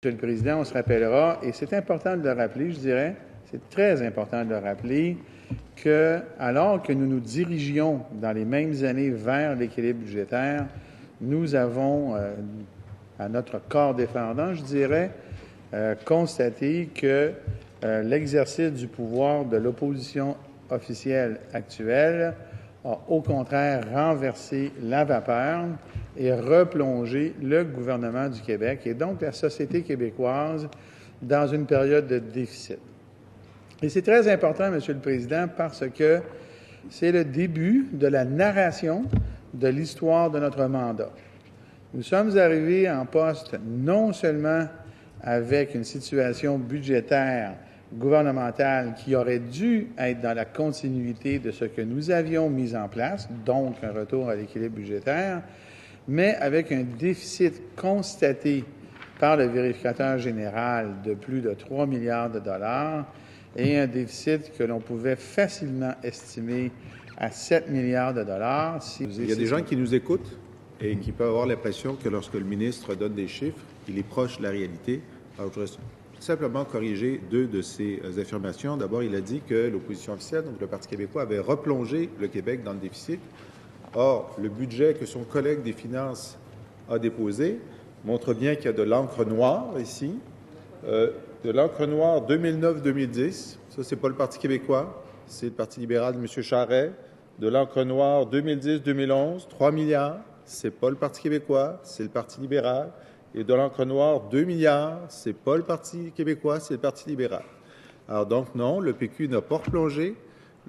Monsieur le Président, on se rappellera, et c'est important de le rappeler, je dirais, c'est très important de le rappeler, que alors que nous nous dirigions dans les mêmes années vers l'équilibre budgétaire, nous avons, à notre corps défendant, je dirais, constaté que l'exercice du pouvoir de l'opposition officielle actuelle a au contraire renversé la vapeur et replongé le gouvernement du Québec et donc la société québécoise dans une période de déficit. Et c'est très important, Monsieur le Président, parce que c'est le début de la narration de l'histoire de notre mandat. Nous sommes arrivés en poste non seulement avec une situation budgétaire gouvernementale qui aurait dû être dans la continuité de ce que nous avions mis en place, donc un retour à l'équilibre budgétaire, mais avec un déficit constaté par le vérificateur général de plus de 3 milliards de dollars et un déficit que l'on pouvait facilement estimer à 7 milliards de dollars. Il y a des gens qui nous écoutent et qui peuvent avoir l'impression que lorsque le ministre donne des chiffres, il est proche de la réalité. Alors, je voudrais simplement corriger deux de ces affirmations. D'abord, il a dit que l'opposition officielle, donc le Parti québécois, avait replongé le Québec dans le déficit. Or, le budget que son collègue des Finances a déposé montre bien qu'il y a de l'encre noire ici. De l'encre noire 2009-2010, ça, c'est pas le Parti québécois, c'est le Parti libéral de M. Charest. De l'encre noire 2010-2011, 3 milliards, c'est pas le Parti québécois, c'est le Parti libéral. Et de l'encre noire, 2 milliards, c'est pas le Parti québécois, c'est le Parti libéral. Alors donc, non, le PQ n'a pas replongé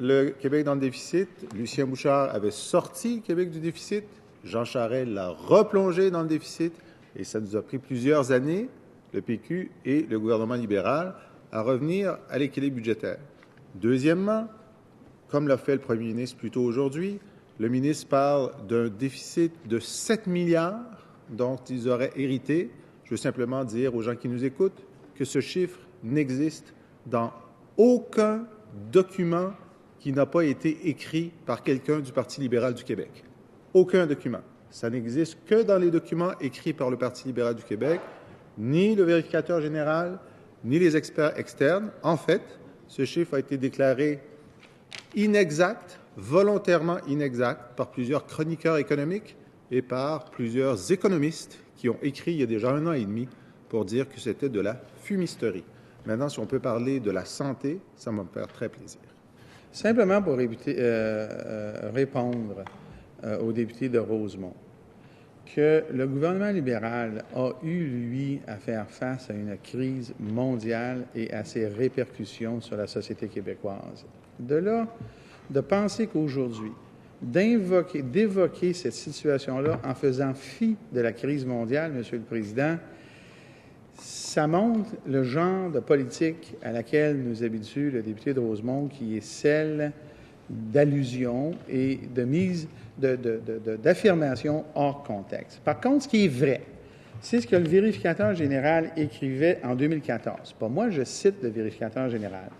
le Québec dans le déficit. Lucien Bouchard avait sorti le Québec du déficit. Jean Charest l'a replongé dans le déficit. Et ça nous a pris plusieurs années, le PQ et le gouvernement libéral, à revenir à l'équilibre budgétaire. Deuxièmement, comme l'a fait le premier ministre plus tôt aujourd'hui, le ministre parle d'un déficit de 7 milliards dont ils auraient hérité. Je veux simplement dire aux gens qui nous écoutent que ce chiffre n'existe dans aucun document qui n'a pas été écrit par quelqu'un du Parti libéral du Québec. Aucun document. Ça n'existe que dans les documents écrits par le Parti libéral du Québec, ni le vérificateur général, ni les experts externes. En fait, ce chiffre a été déclaré inexact, volontairement inexact, par plusieurs chroniqueurs économiques et par plusieurs économistes qui ont écrit il y a déjà 1 an et demi pour dire que c'était de la fumisterie. Maintenant, si on peut parler de la santé, ça va me faire très plaisir. Simplement pour répondre au député de Rosemont, que le gouvernement libéral a eu, lui, à faire face à une crise mondiale et à ses répercussions sur la société québécoise. De là, de penser qu'aujourd'hui, d'évoquer cette situation-là en faisant fi de la crise mondiale, Monsieur le Président, ça montre le genre de politique à laquelle nous habitue le député de Rosemont, qui est celle d'allusion et de mise d'affirmation hors contexte. Par contre, ce qui est vrai, c'est ce que le vérificateur général écrivait en 2014. Pas moi, je cite le vérificateur général.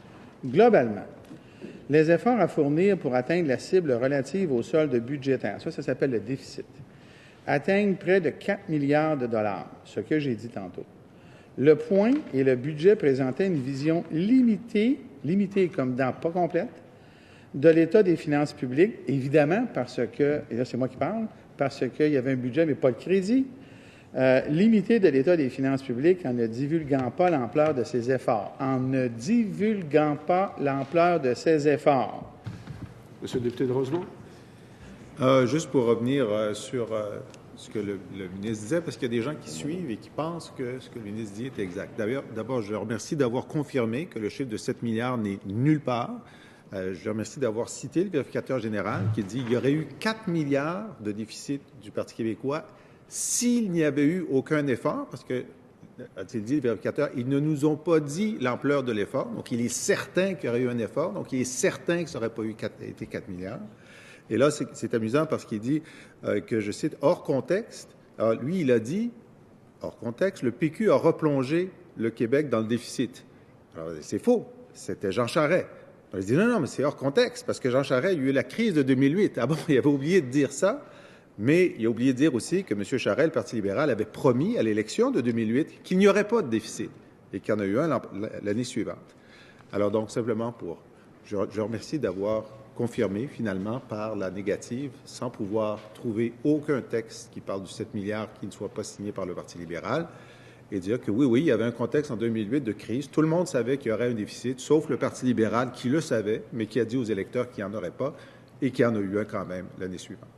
Globalement, les efforts à fournir pour atteindre la cible relative au solde budgétaire, ça s'appelle le déficit, atteignent près de 4 milliards de dollars, ce que j'ai dit tantôt. Le point et le budget présentaient une vision limitée comme dans pas complète, de l'état des finances publiques, évidemment parce que, et là c'est moi qui parle, parce qu'il y avait un budget mais pas le crédit, limité de l'état des finances publiques en ne divulguant pas l'ampleur de ses efforts. Monsieur le député de Rosemont. Juste pour revenir sur ce que le ministre disait, parce qu'il y a des gens qui suivent et qui pensent que ce que le ministre dit est exact. D'abord, je remercie d'avoir confirmé que le chiffre de 7 milliards n'est nulle part. Je remercie d'avoir cité le vérificateur général qui dit qu'il y aurait eu 4 milliards de déficit du Parti québécois s'il n'y avait eu aucun effort, parce que, a-t-il dit, le vérificateur, ils ne nous ont pas dit l'ampleur de l'effort, donc il est certain qu'il y aurait eu un effort, donc il est certain que ça n'aurait pas été 4 milliards. Et là, c'est amusant parce qu'il dit que, je cite, hors contexte, alors lui, il a dit, hors contexte, le PQ a replongé le Québec dans le déficit. Alors, c'est faux, c'était Jean Charest. Alors, il dit non, mais c'est hors contexte, parce que Jean Charest, il y a eu la crise de 2008. Ah bon, il avait oublié de dire ça. Mais il a oublié de dire aussi que M. Charest, le Parti libéral, avait promis à l'élection de 2008 qu'il n'y aurait pas de déficit et qu'il y en a eu un l'année suivante. Alors donc, simplement je remercie d'avoir confirmé finalement par la négative, sans pouvoir trouver aucun texte qui parle du 7 milliards qui ne soit pas signé par le Parti libéral, et dire que oui, il y avait un contexte en 2008 de crise. Tout le monde savait qu'il y aurait un déficit, sauf le Parti libéral qui le savait, mais qui a dit aux électeurs qu'il n'y en aurait pas et qu'il y en a eu un quand même l'année suivante.